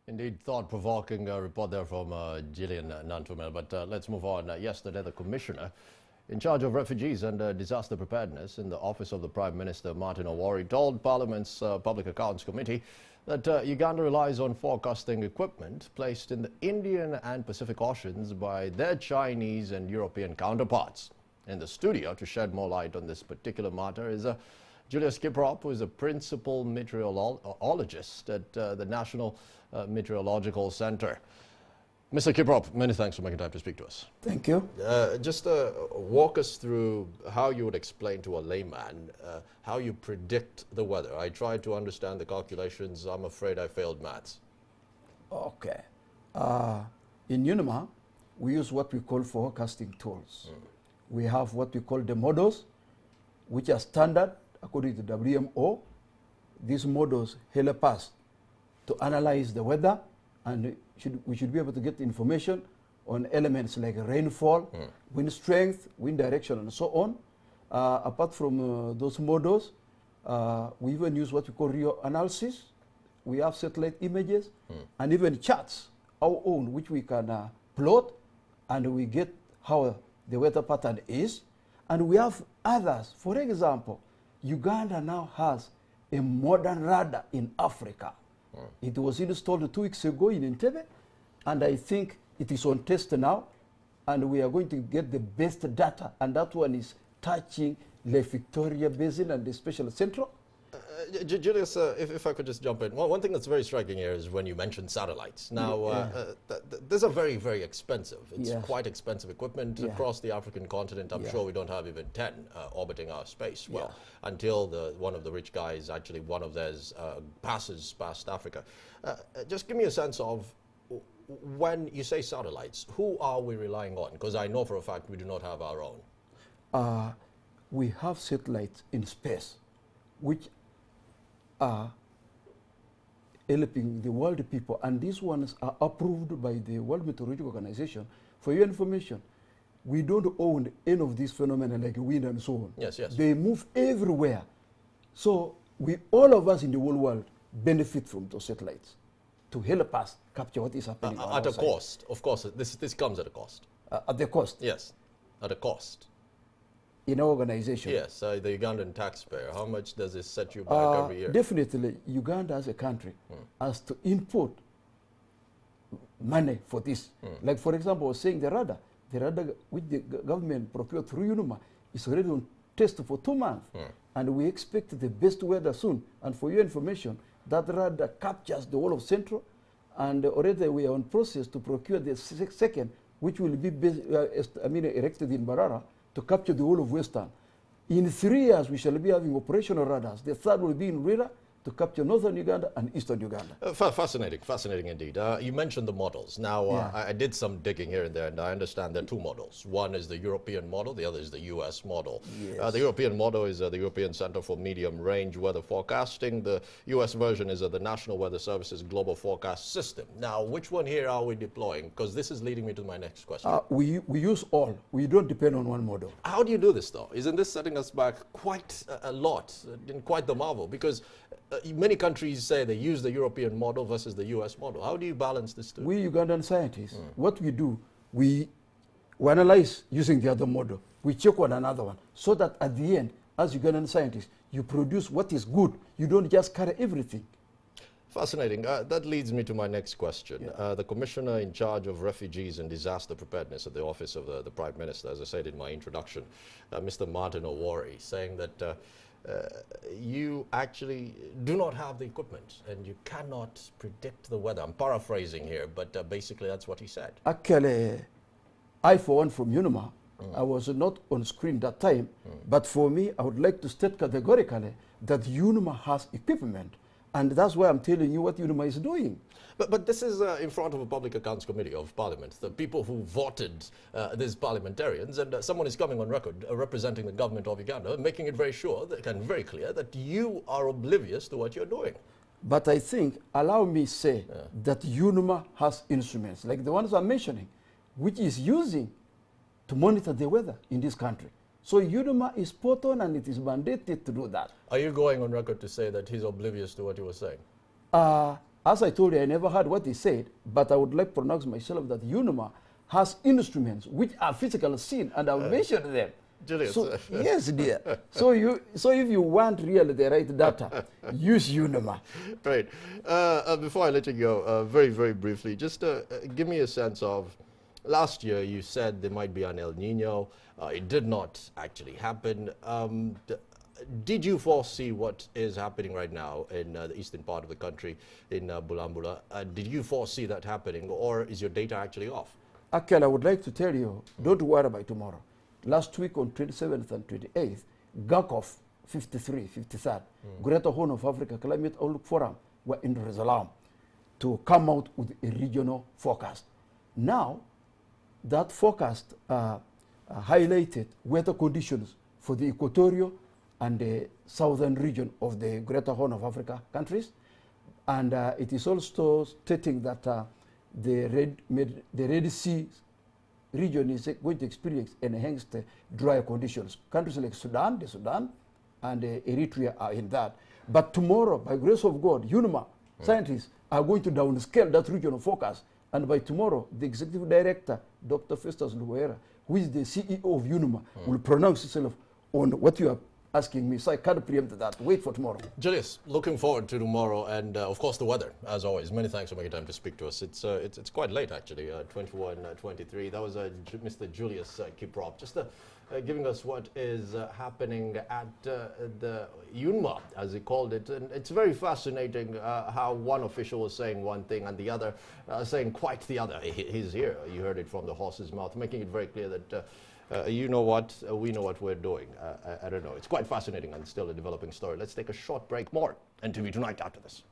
Indeed, thought-provoking report there from Gillian Nantumel. But let's move on. Yesterday, the Commissioner in charge of refugees and disaster preparedness in the office of the Prime Minister, Martin Owori, told Parliament's Public Accounts Committee that Uganda relies on forecasting equipment placed in the Indian and Pacific Oceans by their Chinese and European counterparts. In the studio to shed more light on this particular matter is Julius Kiprop, who is a principal meteorologist at the National Meteorological Center. Mr. Kiprop, many thanks for making time to speak to us. Thank you. Just walk us through how you would explain to a layman how you predict the weather. I tried to understand the calculations. I'm afraid I failed maths. Okay. In UNIMA, we use what we call forecasting tools. We have what we call the models, which are standard according to WMO. These models help us to analyze the weather, and we should be able to get information on elements like rainfall, wind strength, wind direction, and so on. Apart from those models, we even use what we call real analysis. We have satellite images and even charts, our own, which we can plot, and we get how the weather pattern is. And we have others. For example, Uganda now has a modern radar in Africa. It was installed 2 weeks ago in Entebbe, and I think it is on test now, and we are going to get the best data, and that one is touching Lake Victoria Basin and the Special Central. Julius, if I could just jump in. Well, one thing that's very striking here is when you mentioned satellites. Now, these are very, very expensive. It's quite expensive equipment across the African continent. I'm sure we don't have even 10 orbiting our space. Well, until one of the rich guys, actually one of theirs, passes past Africa. Just give me a sense of, when you say satellites, who are we relying on? Because I know for a fact we do not have our own. We have satellites in space, which are helping the world people, and these ones are approved by the World Meteorological Organization. For your information, we don't own any of these phenomena like wind and so on. Yes, yes. They move everywhere. So all of us in the whole world benefit from those satellites to help us capture what is happening at a cost. Of course, this comes at a cost. At the cost? Yes, at a cost. In our organization? Yes, the Ugandan taxpayer. How much does it set you back every year? Definitely, Uganda as a country has to input money for this. Like, for example, I was saying the radar which the government procured through UNIMA is already on test for 2 months. And we expect the best weather soon. And for your information, that radar captures the whole of Central, and already we are on process to procure the second, which will be erected in Barara, to capture the whole of Western. In 3 years, we shall be having operational radars. The third will be in Rira to capture northern Uganda and eastern Uganda. Fascinating indeed. You mentioned the models. Now, I did some digging here and there, and I understand there are 2 models. One is the European model, the other is the US model. Yes. The European model is the European Center for Medium Range Weather Forecasting. The US version is the National Weather Service's Global Forecast System. Now, which one here are we deploying? Because this is leading me to my next question. We use all. We don't depend on one model. How do you do this, though? Isn't this setting us back quite a lot, in quite the marvel? Because many countries say they use the European model versus the US model. How do you balance this two? We Ugandan scientists, what we do, we analyze using the other model. We check on another one, so that at the end, as Ugandan scientists, you produce what is good. You don't just carry everything. Fascinating. That leads me to my next question. The Commissioner in charge of refugees and disaster preparedness at the office of the Prime Minister, as I said in my introduction, Mr. Martin Owori, saying that you actually do not have the equipment and you cannot predict the weather. I'm paraphrasing here, but basically that's what he said. Actually, I, for one, from UNIMA, I was not on screen that time, but for me, I would like to state categorically that UNIMA has equipment, and that's why I'm telling you what UNIMA is doing. But this is in front of a Public Accounts Committee of Parliament, the people who voted these parliamentarians, and someone is coming on record representing the government of Uganda, making it very sure and very clear that you are oblivious to what you're doing. But I think, allow me say that UNIMA has instruments, like the ones I'm mentioning, which is using to monitor the weather in this country. So UNIMA is spot on, and it is mandated to do that. Are you going on record to say that he's oblivious to what you were saying? As I told you, I never heard what he said, but I would like to pronounce myself that UNIMA has instruments which are physically seen, and I've mentioned them. Julius. So, yes, dear. So if you want really the right data, use UNIMA. Right. Before I let you go, very, very briefly, just give me a sense of, last year you said there might be an El Nino. It did not actually happen. Did you foresee what is happening right now in the eastern part of the country, in Bulambula? Did you foresee that happening, or is your data actually off? Actually, I would like to tell you, don't worry about tomorrow. Last week on 27th and 28th, GACOF 53, 53rd, Greater Horn of Africa Climate Outlook Forum were in Dar es Salaam to come out with a regional forecast. Now, that forecast highlighted weather conditions for the equatorial and the southern region of the Greater Horn of Africa countries. And it is also stating that the Red Sea region is going to experience enhanced drier conditions. Countries like Sudan, and Eritrea are in that. But tomorrow, by grace of God, UNIMA scientists are going to downscale that regional forecast. And by tomorrow, the executive director, Dr. Festus Luwera, who is the CEO of UNIMA, will pronounce himself on what you are asking me. So I can't preempt that. Wait for tomorrow. Julius, looking forward to tomorrow, and of course the weather, as always. Many thanks for making time to speak to us. It's quite late actually, 21:23. That was Mr. Julius Kiprop, just giving us what is happening at the UNMA, as he called it. And it's very fascinating how one official was saying one thing and the other saying quite the other. He's here. You heard it from the horse's mouth, making it very clear that you know what, we know what we're doing. I don't know. It's quite fascinating and still a developing story. Let's take a short break. More NTV Tonight after this.